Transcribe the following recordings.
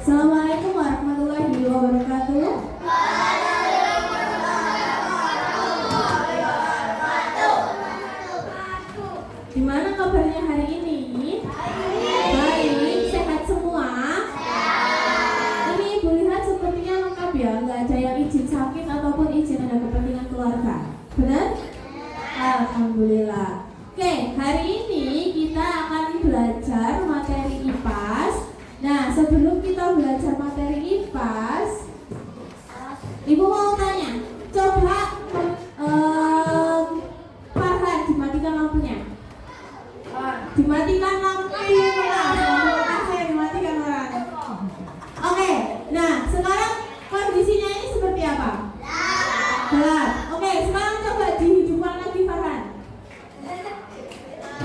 Assalamualaikum warahmatullahi wabarakatuh. Gimana kabarnya hari ini? Baik, sehat semua? Ini Ibu lihat sepertinya lengkap ya, nggak ada yang izin sakit ataupun izin ada kepentingan keluarga. Benar? Alhamdulillah. Oke, hari ini kita akan belajar materi IPAS. Nah, sebelum kita belajar materi IPAS, Ibu mau tanya, coba Farhan, dimatikan lampunya. Dimatikan lampu dimatikan orang. Oke, nah sekarang kondisinya ini seperti apa? Gelap. Oke, sekarang coba dihidupkan lagi Farhan.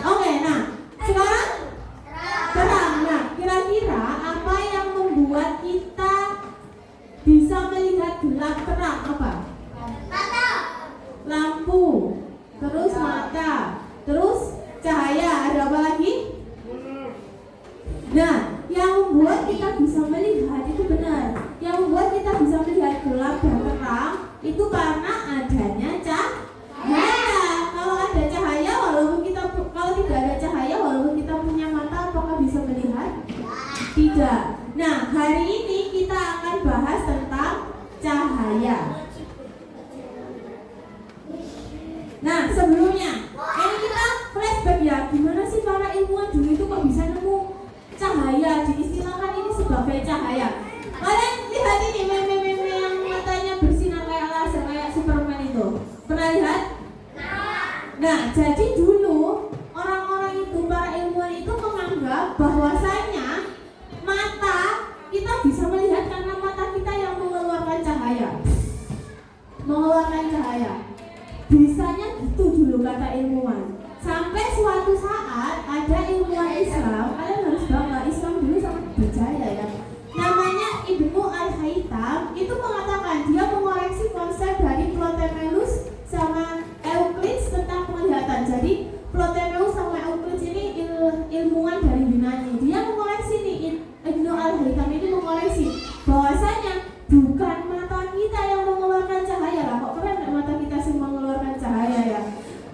Oke, nah sekarang terang. Nah, kira-kira apa yang membuat kita bisa melihat gelap terang? Apa? Mata. Lampu. Terus mata. Terus cahaya. Ada apa lagi? Nah, yang membuat kita bisa melihat itu benar. Yang membuat kita bisa melihat gelap dan terang itu karena adanya cahaya. Kalau ada cahaya, kalau tidak ada cahaya, walaupun kita punya mata, apakah bisa melihat? Tidak. Nah, hari ini kita akan bahas tentang cahaya. Nah, sebelumnya ini kita flashback ya. Gimana sih para ilmuwan dulu itu kok bisa nemu cahaya, diistilahkan ini sebagai cahaya. Kalian lihat ini meme-meme yang matanya bersinar kayak laser, kayak Superman itu. Pernah lihat? Nah, jadi dulu orang-orang itu, para ilmuwan itu menganggap bahwasanya mata kita bisa melihat karena mata kita yang mengeluarkan cahaya. Mengeluarkan cahaya. Bisanya gitu dulu kata ilmuwan. Sampai suatu saat ada ilmuwan Islam, kalian harus bangga, Islam dulu sangat berjaya ya. Namanya Ibnu Al-Haytham, itu mengatakan dia mengoreksi konsep dari Ptolemeus sama Euclides tentang penglihatan. Jadi Ptolemeus sama Euclides ini ilmuwan dari Yunani. Dia mengoreksi nih, Ibnu Al-Haytham ini mengoreksi bahwasanya bukan mata kita yang mengeluarkan cahaya lah. Kok keren gak mata kita sih mengeluarkan cahaya ya?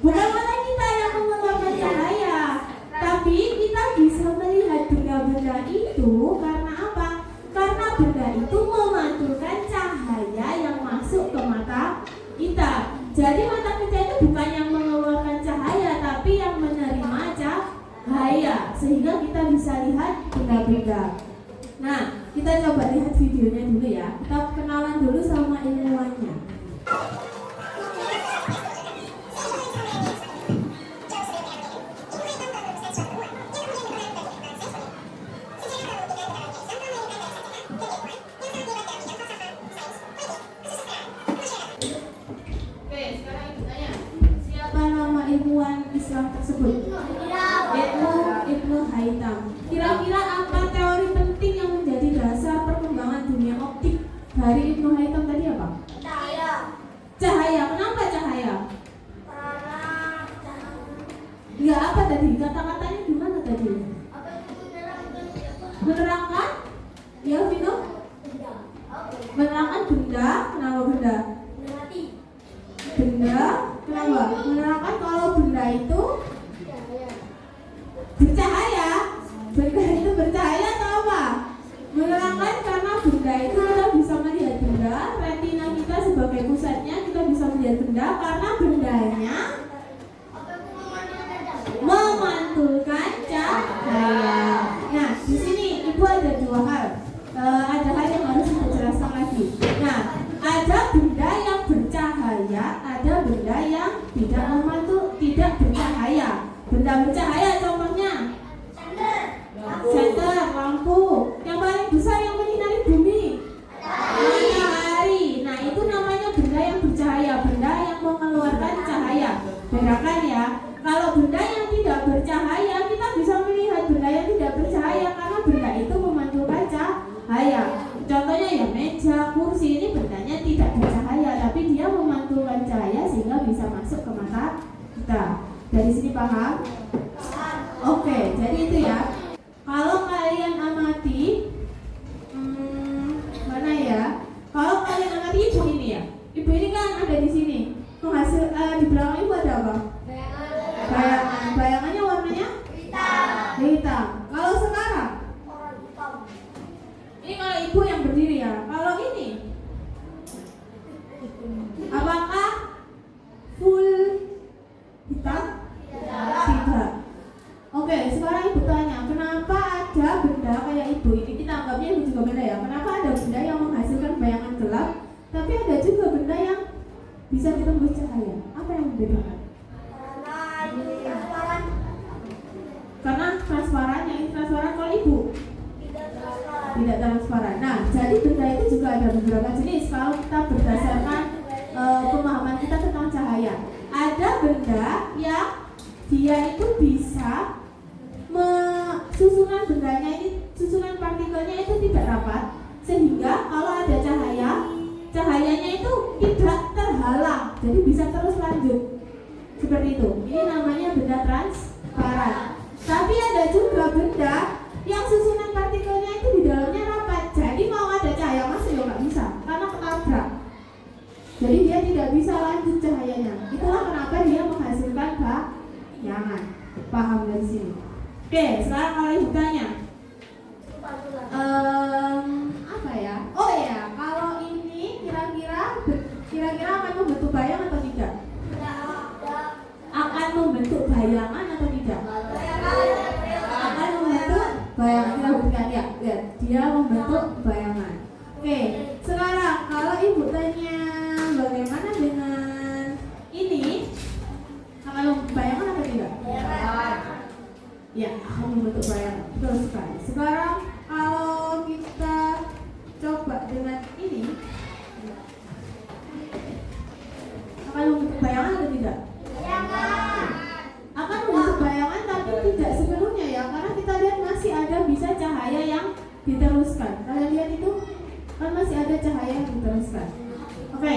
Bukan mata kita yang mengeluarkan cahaya, tapi kita bisa melihat benda-benda itu karena apa? Karena benda itu memantulkan cahaya yang masuk ke mata kita. Jadi mata kita itu bukan yang mengeluarkan cahaya, tapi yang menerima cahaya, sehingga kita bisa lihat benda-benda. Nah, kita coba lihat videonya dulu ya. Kita kenalan dulu sama ilmuwannya. Oke, sekarang ibu tanya, siapa nama ilmuwan Islam tersebut? Ibnu Haytham. Kira-kira apa teori penting yang menjadi dasar perkembangan dunia optik dari Ibnu Haytham tadi apa? Cahaya. Cahaya. Kenapa cahaya? Ya, apa tadi? Kata-katanya gimana tadi? Menerangkan? Ya, Vino? Menerangkan benda. Kenapa benda? Benda. Kenapa? Menerangkan kalau benda itu bercahaya. Benda itu bercahaya atau apa? Menerangkan karena benda itu kita bisa melihat benda. Retina kita sebagai pusatnya kita bisa melihat benda karena bendanya memantulkan cahaya. Nah, di sini ibu ada dua hal. Ada hal yang harus ibu jelaskan lagi. Nah, ada benda yang bercahaya, ada benda yang tidak bercahaya. Benda bercahaya contohnya senter, lampu. Yang paling besar yang menyinari bumi, matahari. Nah, itu namanya benda yang bercahaya, benda yang mengeluarkan cahaya. Bedakan ya. Kalau benda yang tidak bercahaya, kita bisa melihat benda yang tidak bercahaya karena benda itu memantulkan cahaya. Contohnya ya meja, kursi, ini bendanya tidak bercahaya, tapi dia memantulkan cahaya sehingga bisa masuk ke mata kita. Dari sini paham? Oke, jadi itu ya. Kalau kalian amati Ibu ini kan ada di sini. Menghasil di belakang ibu ada apa? Bayangan. Bayangannya warnanya hitam. Kalau sekarang ini kalau ibu yang berdiri ya. Kalau ini apakah full hitam? Tidak. Oke, sekarang ibu tanya, kenapa ada benda kayak ibu ini? Kita anggapnya ibu juga benda ya. Kenapa ada benda yang menghasilkan bayangan gelap, tapi ada juga benda yang bisa ditembus cahaya? Apa yang membedakan? Karena transparan, yang ini transparan. Kalau ibu tidak transparan. Nah, jadi benda itu juga ada beberapa jenis. Kalau kita berdasarkan pemahaman kita tentang cahaya, ada benda yang dia itu bisa susunan bendanya ini, susunan partikelnya itu tidak rapat, sehingga kalau ada cahaya, cahayanya itu tidak terhalang, jadi bisa terus lanjut seperti itu. Ini namanya benda transparan. Tapi ada juga benda yang susunan partikelnya itu di dalamnya rapat, jadi mau ada cahaya masuk ya nggak bisa, karena ketabrak. Jadi dia tidak bisa lanjut cahayanya. Itulah kenapa dia menghasilkan bayangan. Paham dari sini? Oke, sekarang kalau ibu tanya, apa ya? Oh ya, kalau ini kira-kira akan membentuk bayang atau tidak? Akan membentuk bayangan atau tidak? Akan membentuk bayangan. Kita berikan ya, lihat dia membentuk bayangan. Oke, sekarang kalau ibu tanya bagaimana dengan ini, akan membentuk bayangan atau tidak? Ya, akan membentuk bayangan. Betul sekali. Sekarang kalau kita coba dengan ini, akan membentuk bayangan atau tidak? Akan membentuk bayangan, tapi tidak sepenuhnya ya, karena kita lihat masih ada bisa cahaya yang diteruskan. Kalian lihat itu kan masih ada cahaya yang diteruskan. Oke,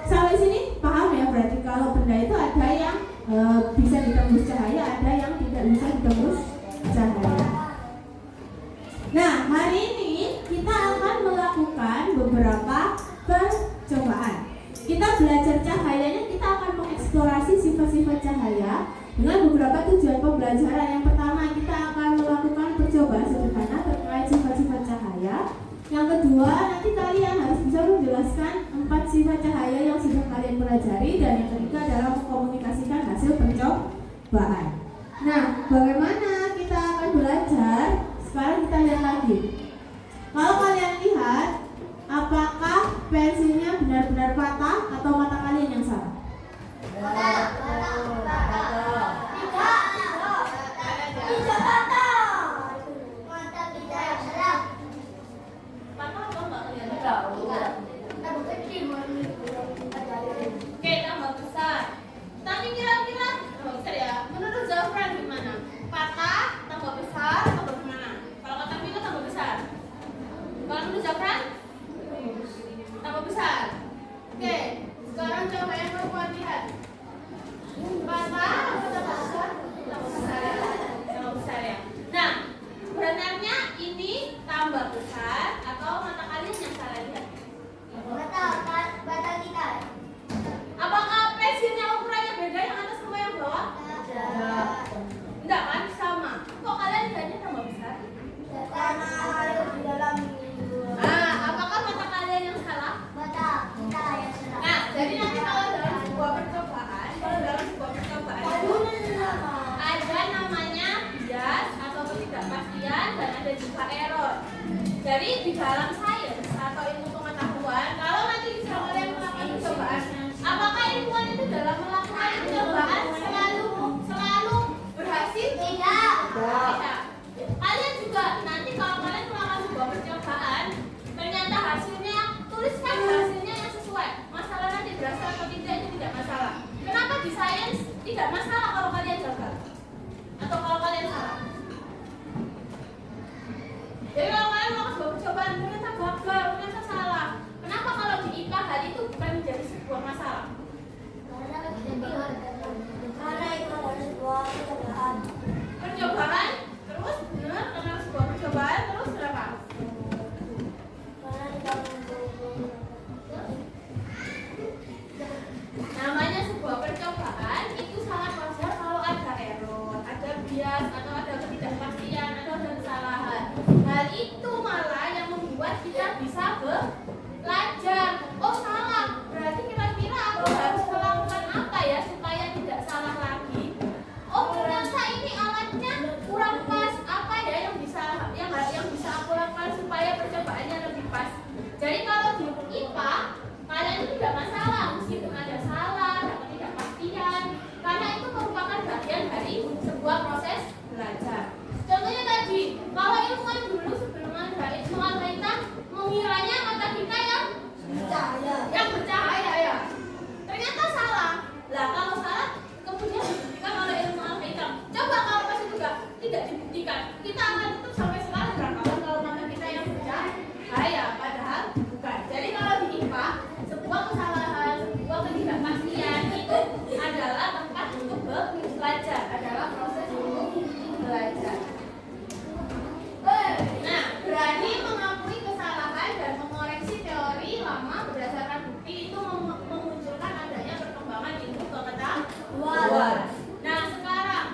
sampai sini paham ya? Berarti kalau benda itu ada yang bisa ditembus cahaya, ada yang tidak bisa ditembus cahaya. Nah, hari ini kita akan melakukan beberapa percobaan. Kita belajar cahayanya, kita akan mengeksplorasi sifat-sifat cahaya dengan beberapa tujuan pembelajaran. Yang pertama, kita akan melakukan percobaan sederhana terkait sifat-sifat cahaya. Yang kedua, nanti kalian harus bisa menjelaskan 4 sifat cahaya yang sudah kalian pelajari. Dan yang ketiga adalah mengkomunikasikan hasil percobaan. Nah, bagaimana kita akan belajar? Sekarang kita lihat lagi. Kalau kalian lihat, apakah pensilnya benar-benar patah atau mata kalian yang salah? Oke, tambah besar. Tapi kira-kira tambah besar ya. Menurut Zafran gimana? Patah, tambah besar, atau bagaimana? Kalau kata Vino tambah besar. Kalau menurut Zafran? Tambah besar. Oke, sekarang coba yang perempuan lihat. Patah atau tambah besar? Tambah besar ya. Tambah besar ya. Nah, sebenarnya ini tambah besar atau mata kalian yang salah lihat? Mata kita. Apakah pensilnya ukurannya beda yang atas sama yang bawah? Enggak kan? Sama. Kok kalian lihatnya tambah besar? Karena air di dalam. Apakah mata kalian yang salah? Mata kita yang salah. Nah, jadi nanti kalau dalam sebuah percobaan ada namanya bias atau ketidakpastian dan ada juga error. Jadi di dalam sains atau ilmu pengetahuan, kalau nanti bisa kalian melakukan percobaan, apakah ilmuwan itu dalam melakukan percobaan selalu berhasil? Tidak. Kalian juga nanti kalau kalian melakukan sebuah percobaan, ternyata hasilnya, tuliskan hasilnya yang sesuai. Masalah nanti berhasil atau tidak itu tidak masalah. Kenapa di sains tidak masalah kalau kalian gagal atau kalau kalian salah? Jadi kalau kalian melakukan sebuah percobaan ternyata gagal, ternyata salah. Kenapa kalau di IPA hal itu bukan menjadi sebuah masalah? Karena itu adalah sebuah percobaan. Percobaan terus benar karena sebuah percobaan terus kenapa? Karena kita Yang bercahaya ya. Ternyata salah. Lah kalau salah kemudian dibuktikan oleh ilmu alkitab. Coba kalau pas itu tidak dibuktikan, kita akan tetap sampai sekarang beranggapan kalau mata kita yang bercahaya, padahal bukan. Jadi kalau di IPA, sebuah kesalahan, sebuah ketidakpastian itu adalah tempat untuk belajar, adalah proses untuk belajar. Nah, berani mengakui kesalahan dan mengoreksi teori lama berdasarkan bukti itu memunculkan adanya perkembangan ilmu pengetahuan. Nah, sekarang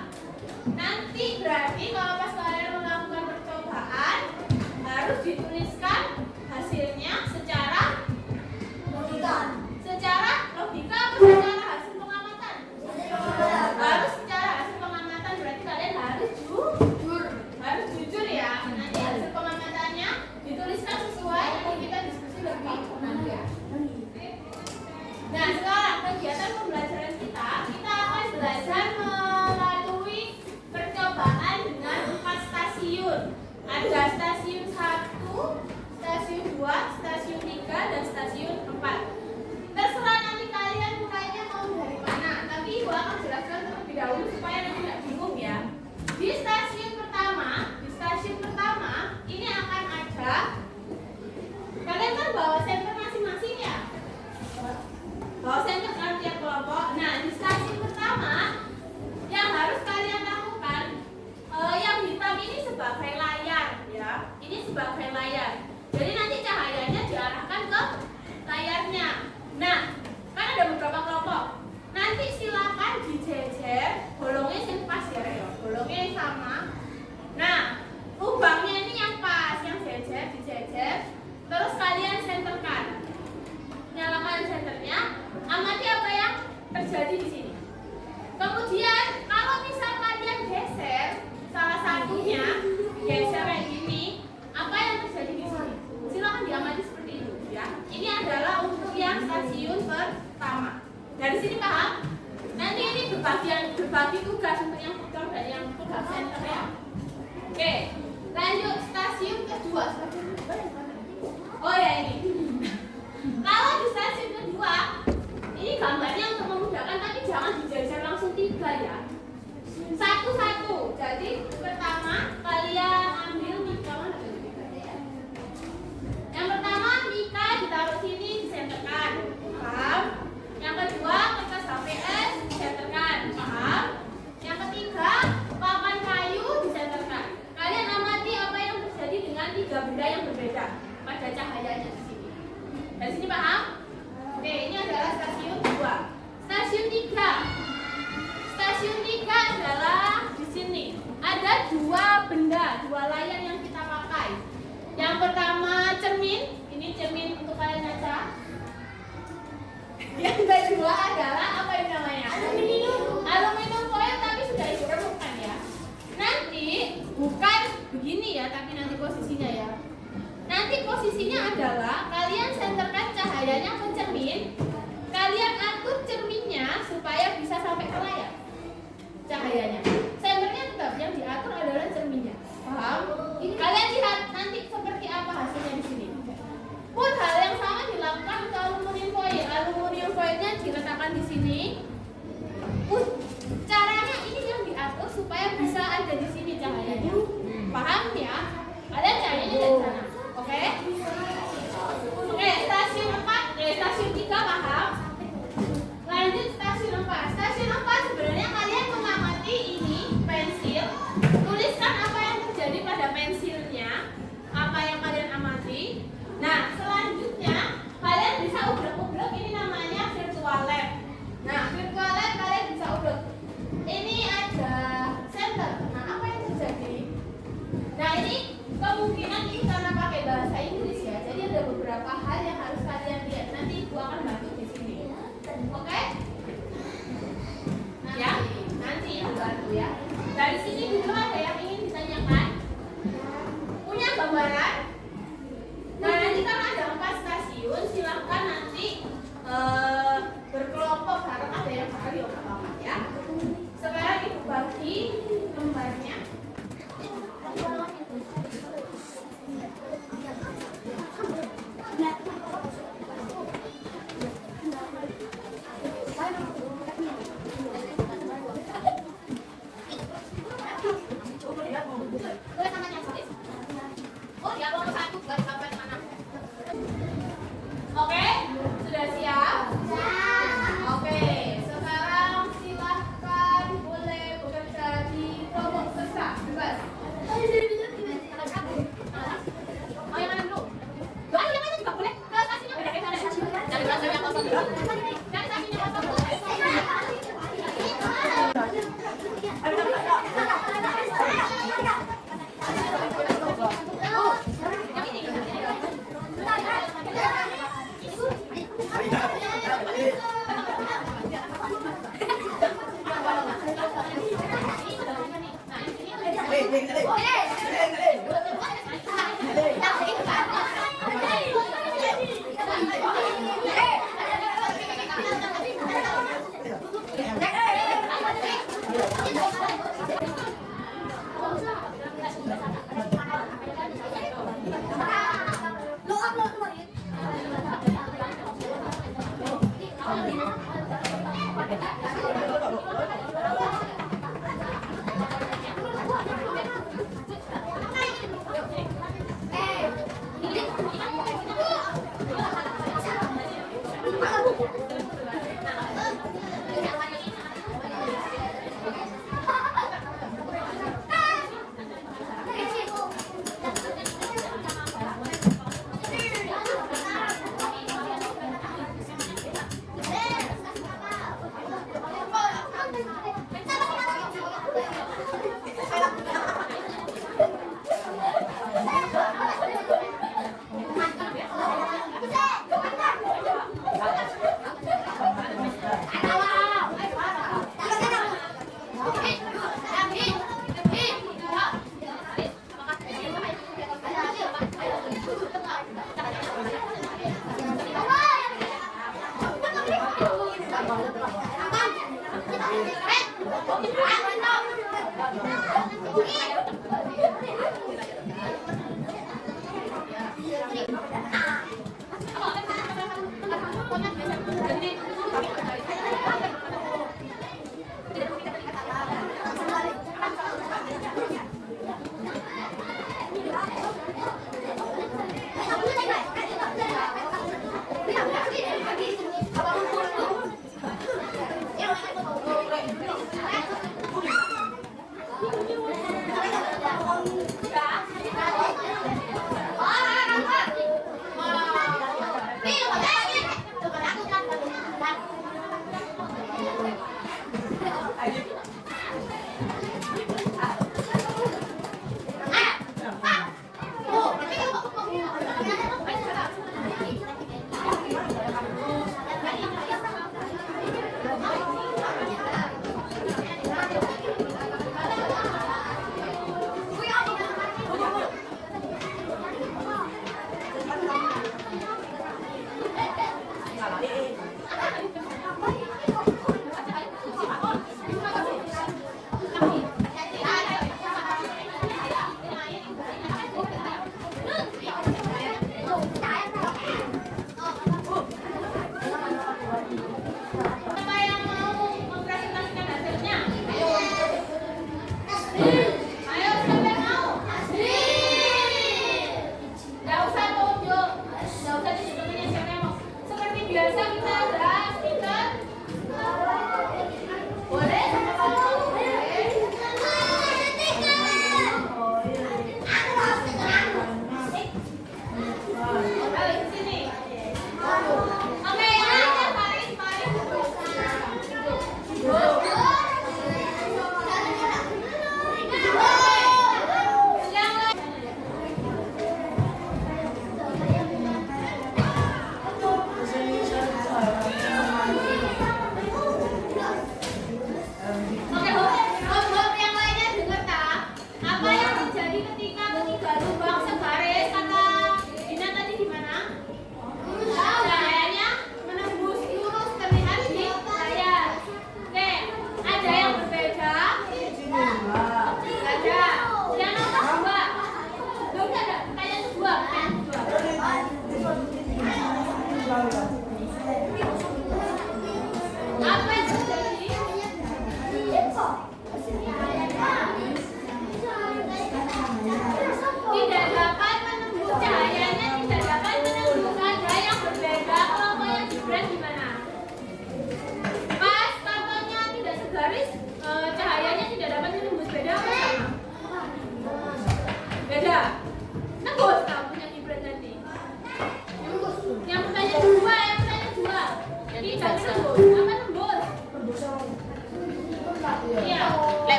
nanti berarti kalau pas kalian melakukan percobaan harus dituliskan hasilnya secara logika. Secara logika atau secara hasil pengamatan? Harus secara hasil pengamatan, berarti kalian harus jujur ya. Nanti hasil pengamatannya dituliskan sesuai, nanti kita diskusi lebih nanti ya. Nah, sekarang kegiatan pembelajaran kita akan belajar melalui percobaan dengan 4 stasiun. Ada stasiun 1, stasiun 2, stasiun 3, dan stasiun 4. Terserah nanti kalian mulainya mau dari mana, tapi Ibu akan jelaskan terlebih dahulu supaya nanti tidak bingung ya. Di stasiun pertama ini akan ada, kalian kan bawa sampel masing-masing ya, bawa sampel kan tiap kelompok. Nah, di stasiun pertama yang harus kalian lakukan, yang hitam ini sebagai layar ya, ini sebagai layar. Jadi nanti cahayanya diarahkan ke layarnya. Nah, kan ada beberapa kelompok. Nanti silakan dijejer, bolongnya yang pas ya, bolongnya yang sama. Nah, lubangnya ini yang pas, yang jejer, dijejer. Terus kalian senterkan. Nyalakan senternya, amati apa yang terjadi di sini. Kemudian, kalau misal kalian geser salah satunya, geser kayak gini, apa yang terjadi di sini? Silakan diamati seperti itu ya. Ini adalah untuk yang stasiun pertama. Dari sini paham? Nanti ini berbagi tugas untuk yang pegang dan yang pegang center ya. Oke, lanjut stasiun kedua. Oh ya ini. Kalau di stasiun kedua, ini gambarnya untuk memudahkan, tapi jangan dijejer langsung 3 ya. Satu-satu. Jadi pertama kalian ambil Mika, mana ya? Yang pertama Mika ditaruh sini, disenterkan. Paham? Yang kedua kertas HVS disenterkan. Paham? Yang ketiga papan kayu disenterkan. Kalian amati apa yang terjadi dengan 3 benda yang berbeda pada cahayanya di sini. Dari sini paham? Oke, ini adalah stasiun 2. Stasiun 3. Stasiun 3 adalah di sini. Ada 2 benda, 2 layar yang kita pakai. Yang pertama cermin, ini cermin untuk kalian baca. Yang kedua adalah apa ini namanya? Aluminium foil, tapi sudah Ibu remukan ya. Nanti bukan begini ya, tapi nanti posisinya ya. Nanti posisinya adalah kalian senterkan cahayanya ke cermin. Kalian atur cerminnya supaya bisa sampai ke layar. Cahayanya. Senternya tetap yang diatur adalah cerminnya. Paham? Kalian lihat nanti seperti apa hasilnya di sini. Pun hal yang sama dilakukan untuk aluminium foil. Aluminium foilnya diletakkan di sini. Caranya ini yang diatur supaya bisa ada di sini cahayanya. Paham ya? Kalian cahayanya dari sana. Oke? Oke, stasiun 4, stasiun 3 paham? Lanjut stasiun 4. Stasiun 4 sebenarnya kalian mengamati ini pensil. Tuliskan apa yang terjadi pada pensilnya, apa yang kalian amati. Nah, selanjutnya kalian bisa ubrek-ubrek, ini namanya virtual lab. Nah, virtual lab kalian bisa ubrek. Ini ada center. Nah, apa yang terjadi? Nah, ini kemungkinan ini karena pakai bahasa Inggris ya. Jadi ada beberapa hal yang harus kalian lihat. Nanti Ibu akan bantu di sini. Oke? Ya, nanti Ibu bantu ya. Dari sini dulu ada yang ingin ditanyakan? Punya gambaran? Nah, nanti kan ada 4 stasiun, silahkan nanti berkelompok bareng, ada yang bareng ya apa ya. Sekarang Ibu bagi gambarnya.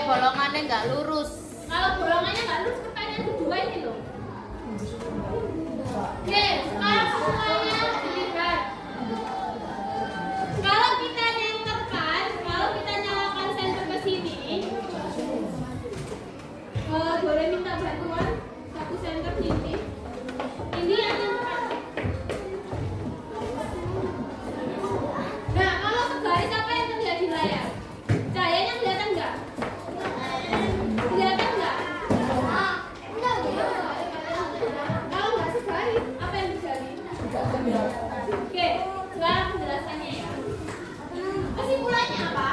bolongannya nggak lurus. Kalau bolongannya nggak lurus, pertanyaan kedua ini loh. Oke, sekarang semuanya dilihat. Kalau kita nyenterkan, kalau kita nyalakan senter ke sini, boleh minta bantuan satu senter sini. Ini yang nyenterkan. Nah, kalau segaris apa yang terlihat di layar? Cahayanya kelihatan nggak? Kelihatan nggak? Kalau nggak segaris, apa yang terjadi? Oke, sekarang penjelasannya ya. Kesimpulannya apa?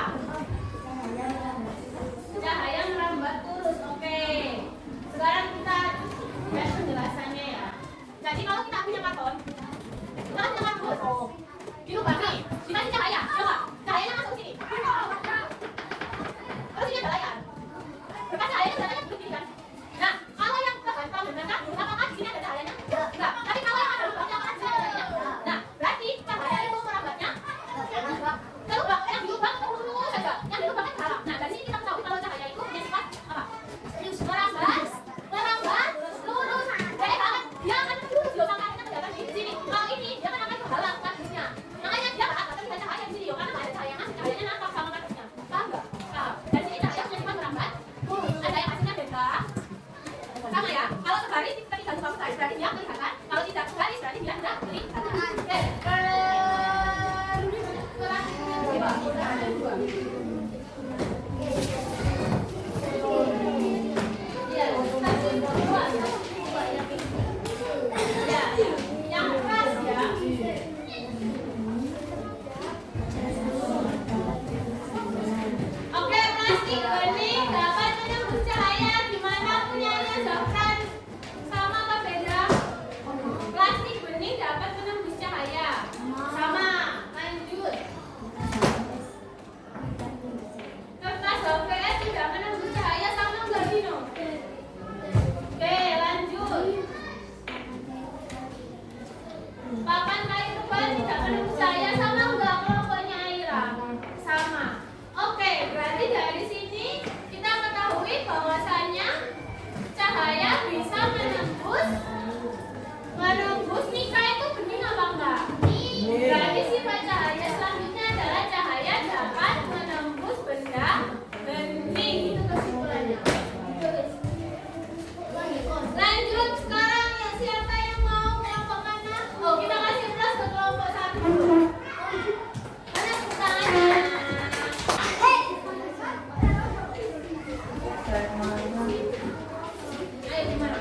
Cahaya merambat lurus. Oke. Sekarang kita lihat penjelasannya ya. Jadi kalau kita punya karton, kita kan punya karton. Dirubah nih, dikasih cahaya. Coba, cahayanya masuk sini. Terus ini ada layar. Berkat cahayanya kelihatannya begini kan? Nah, kalau yang tergantang dengan kartu, apakah di sini ada cahayanya? Enggak. Tapi kalau yang ada lubangnya, apakah di sini ada cahayanya? Nah, berarti cahaya itu merambatnya ke lubang. Yang di lubang terus saja. Yang di lubang kan dalam. Nah, dari sini kita tahu kalau cahaya itu punya sifat apa? Merambat, lurus. Jadi kalau dia akan lurus, loh, makanya kelihatan di sini. Kalau ini dia kan akan menghalang kardusnya. Makanya dia nggak akan terlihat cahaya di sini, loh, karena nggak ada cahaya ngasih. Cahayanya nampak sama kardusnya. Paham nggak? Paham. Dari sini cahaya punya sifat merambat. Ada yang hasilnya beda. Sama ya. Kalau segaris kita tinggal lubang segaris berarti dia kelihatan. Kalau tidak segaris berarti dia tidak kelihatan. Oke. Yang keras ya. Oke, plastik bening dapat menembus cahaya. Gimana punyanya Zafran? Sama apa beda? Plastik bening dapat menembus cahaya. Sama. Lanjut. Kertas HVS tidak menembus cahaya, sama enggak Dino? Oke, lanjut. Papan kayu tebal tidak menembus cahaya, sama enggak kelompoknya Aira? Sama. Oke, berarti dari sini kita ketahui bahwasannya cahaya bisa menembus Mika itu bening apa enggak? Berarti sifat cahaya selanjutnya adalah cahaya dapat menembus benda bening. Itu kesimpulannya. Lanjut sekarang ya, siapa yang mau kelompok mana? Oh, kita kasih plus ke kelompok 1. Mana tepuk tangannya? Ayo gimana?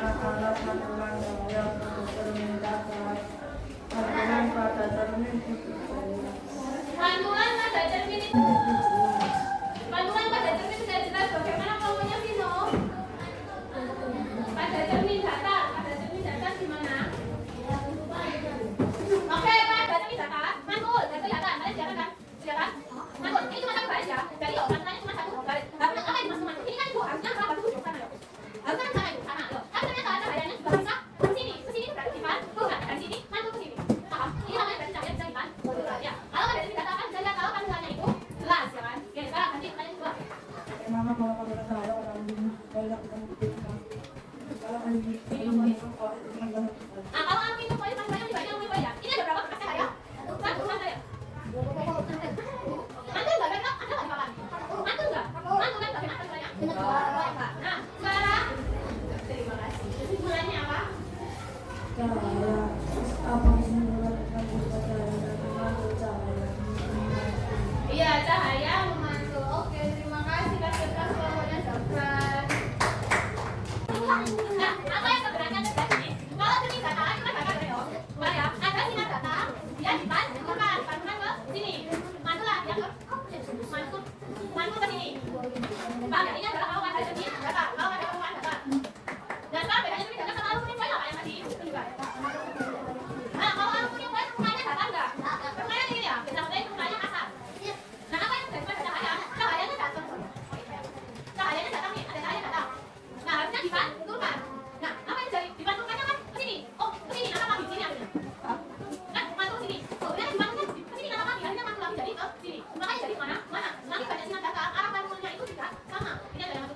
Pantulan pada cermin itu. Pantulan pada cermin sudah jelas bagaimana kelompoknya Vino. Pada cermin datar gimana? Oke, pada cermin datar, mantul, dan kelihatan, kalian kelihatan kan? Kelihatan? Mantul, ini cuma satu garis ya. Jadi loh, pantulannya cuma satu garis. Tapi apa yang dimaksud mantul? Ini kan itu harusnya berapa tuh sana loh. Harusnya kan sana itu, sana loh. Tapi ternyata cahayanya juga bisa ke sini berarti sifat. Tuh kan, dari sini mantul ke sini. Paham? Ini namanya berarti cahaya bisa sifat. Ya. Kalau kan dari sini datar kan bisa lihat kalau pantulannya itu jelas ya kan? Oke, sekarang nanti kalian coba. Mama kalau pakai cahaya orang ini banyak yang kalau ini Nah, kalau aku itu poin pantulannya lebih banyak lebih banyak. Ini ada berapa kertas cahaya? Satu cahaya. Mantul nggak? Ada nggak di papan? Mantul nggak? Mantul kan bagaimana pantulannya? Enggak. Nah, sekarang terima kasih. Kesimpulannya apa? cahaya apa sih menurutkan cahaya? Iya, cahaya memantul. Oke, terima kasih kasih kelompoknya Zafran. Nah, apa yang sebenarnya terjadi? Kalau cermin data, kita dapat ya. Coba ya, ada sinar data, dia dipantulan ke sini. Mantulah, yang mantul ke sini. Paham ya? Ini adalah kalau pada cermin data, kalau pada permukaan data. Dan sekarang bedanya cermin data sama aluminium foil apa yang tadi? Itu juga. Nah, kalau aluminium foil permukaannya data enggak? Permukaannya ini ya, beda model permukaannya kasar. Nah, apa yang terjadi pada cahaya? Cahayanya datang. Cahayanya datang nih, ada cahaya datang. Nah, harusnya dipantulkan. Nah, apa yang terjadi? Dipantulkannya kan ke sini. Oh, ke sini, nanti lagi sini akhirnya. Kan, mantul ke sini. Oh, kemudian dipantulkan ke sini, nanti lagi akhirnya mantul lagi jadi ke sini. Makanya jadi mana? Mana? Nanti pada sinar data, arah pantulnya itu tidak sama. Ini adalah yang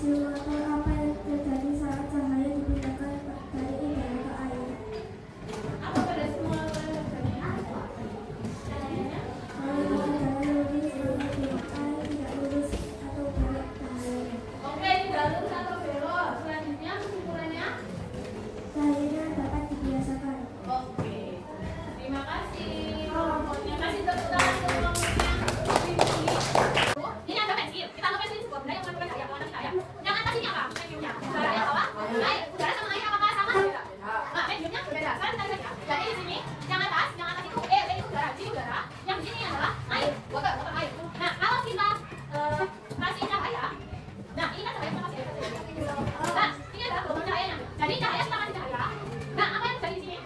peristiwa atau apa yang terjadi saat cahaya dipindahkan dari udara ke air. Apa pada semua yang terjadi? Kalau udara lurus belok air tidak lurus atau belok cahaya. Oke, tidak lurus atau belok. Selanjutnya kesimpulannya. Cahayanya dapat dibiasakan. Oke, terima kasih. Kelompoknya kasih tepuk tangan ke kelompoknya. Ini ada pensil. Kita anggap pensil sebuah benda yang mengandung cahaya pewarna cahaya. Yang atas ini apa? Mediumnya. Udara yang bawah? Air. Udara sama air apakah sama? Berbeda. Nah, mediumnya berbeda. Sekarang kita lihat ya. Jadi di sini yang atas itu itu udara, di sini udara. Yang di sini adalah air, water air. Nah, kalau kita kasih cahaya, nah ini kan cahaya kita kasih air. Nah, ini adalah gelombang cahayanya. Jadi cahaya kita kasih cahaya. Nah, apa yang terjadi di sini?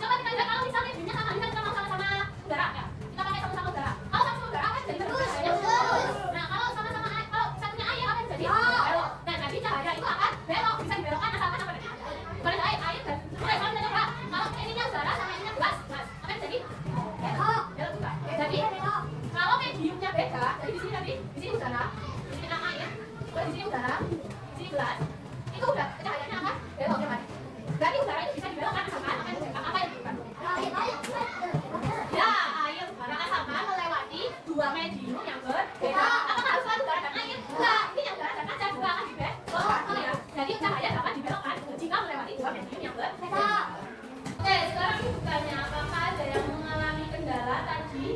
Coba kita lihat kalau misalnya mediumnya sama, ini kan kita mau sama-sama udara ya. Kita pakai sama-sama udara. Kalau sama udara apa yang jadi terus? Nah, kalau sama-sama air, kalau satunya air apa yang jadi? Belok. Nah, jadi cahaya itu akan belok, bisa dibelokkan asalkan apa tadi? Pada air dan oke, kalau kita coba, kalau ininya udara sama ininya gelas, apa yang jadi? Belok juga. Jadi kalau mediumnya beda, jadi di sini udara, di sini air, di sini udara, di sini gelas, itu udah cahayanya akan belok ya kan? Berarti udara itu bisa dibelokkan asalkan apa yang dibutuhkan? Ya, air udara asalkan melewati dua medium yang berbeda. Apakah harus selalu udara dan air? Enggak, ini yang udara dan kaca juga akan dibelokkan ya. Jadi cahaya dapat dibelokkan jika melewati dua medium yang berbeda. Oke, sekarang ditanya apakah ada yang mengalami kendala tadi?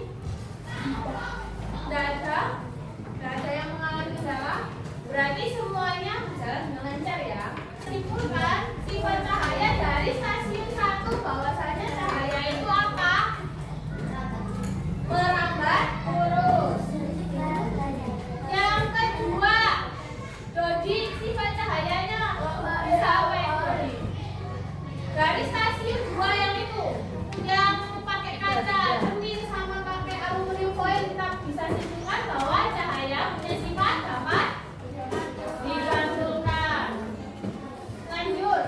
Tidak ada yang mengalami kendala. Berarti semuanya berjalan dengan lancar ya. Simpulkan sifat cahaya dari stasiun 1 bahwasanya cahaya itu apa? Merambat lurus. Yang kedua, Dodi, sifat cahayanya bisa apa ya Dodi? Dari stasiun 2 yang itu, yang pakai kaca cermin sama pakai aluminium foil, kita bisa simpulkan bahwa cahaya punya sifat dapat dipantulkan. Lanjut.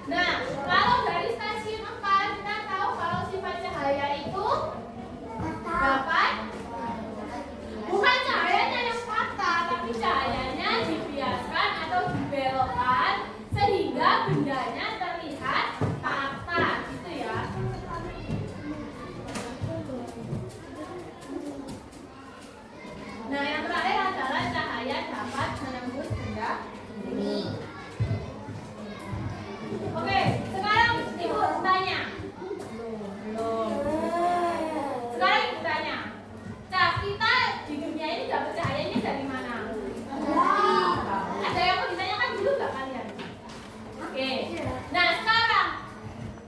Nah, kalau dari stasiun 4 kita tahu kalau sifat cahaya itu dapat bukan cahayanya yang patah, tapi cahayanya dibiaskan atau dibelokkan sehingga bendanya terlihat patah, gitu ya. Nah, yang terakhir adalah cahaya dapat menembus benda ini. Oke, sekarang ibu tanya. Sekarang ibu tanya. Kita di dunia ini dapat cahayanya dari mana? Ada yang mau ditanyakan dulu nggak kalian? Oke. Nah, sekarang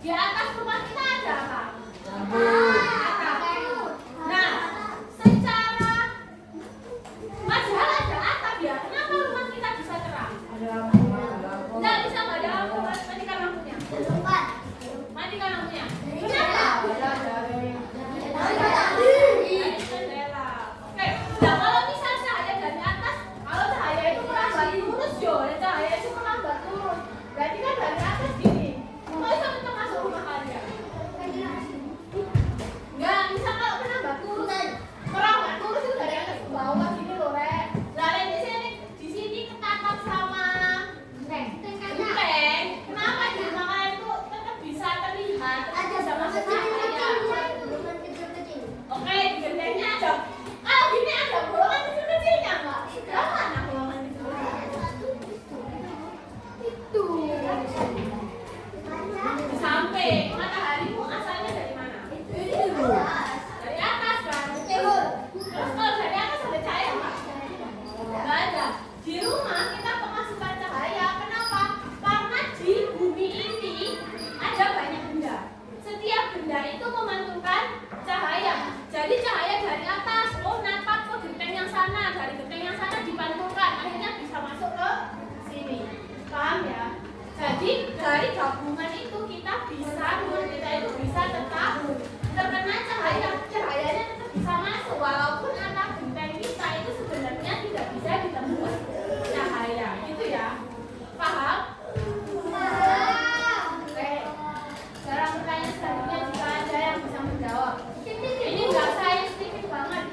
di atas rumah kita ada apa? Atap. Nah, secara padahal ada atap ya. Kenapa rumah kita bisa terang? Nggak bisa nggak ada lampu, matikan lampunya. Matikan lampunya. Kenapa? Dari jendela. Oke. Nah, kalau misal cahaya dari atas, kalau cahaya itu merambat lurus yo, dan cahaya itu merambat lurus. Berarti kan dari atas gini. Kok bisa masuk rumah kalian? Nggak bisa kalau merambat lurus. Merambat lurus itu dari atas ke bawah gini loh, Rek. Lah, di sini ketatap sama genteng. Kenapa di rumah kalian itu tetap bisa terlihat, tetap bisa masuk cahaya? Oke, di gentengnya ada. Kalau gini ada bolongan kecil-kecilnya nggak? Yang mana bolongan kecil-kecilnya? Itu. Di samping. Mataharimu asalnya dari mana? Dari atas kan? Terus kalau dari atas ada cahaya nggak? Nggak ada. Di rumah kita pemasukan cahaya. Kenapa? Karena di bumi ini ada banyak benda. Setiap benda itu memantulkan cahaya. Jadi cahaya dari atas, natap ke genteng yang sana, dari genteng yang sana dipantulkan, akhirnya bisa masuk ke sini. Paham ya? Jadi dari gabungan itu kita bisa, menurut kita itu bisa tetap terkena cahaya, cahayanya tetap bisa masuk walaupun atap genteng kita itu sebenarnya tidak bisa ditembus cahaya, gitu ya? Paham? Oke. Sekarang pertanyaan selanjutnya jika ada yang bisa menjawab. Ini nggak saintifik banget.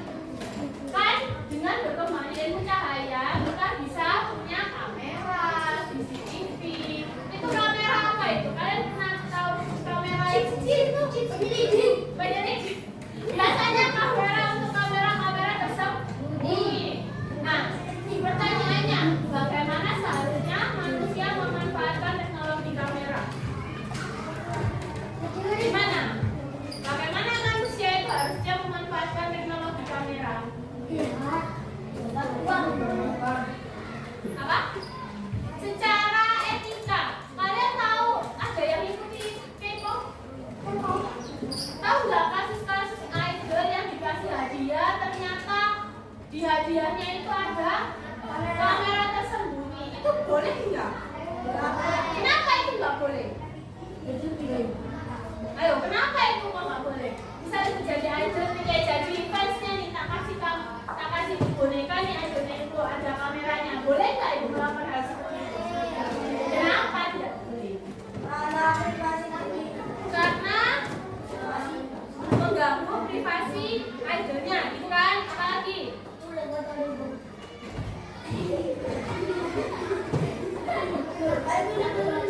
di hadiahnya itu ada kamera tersembunyi. Itu boleh nggak? Kenapa itu nggak boleh? Ayo, kenapa itu kok nggak boleh? Bisa itu jadi idol nih, kayak jadi fansnya nih, tak kasih boneka nih, idolnya itu ada kameranya. Boleh nggak ibu melakukan hal seperti itu? Kenapa tidak boleh? Karena mengganggu privasi idolnya, gitu kan? Apalagi? Ayo,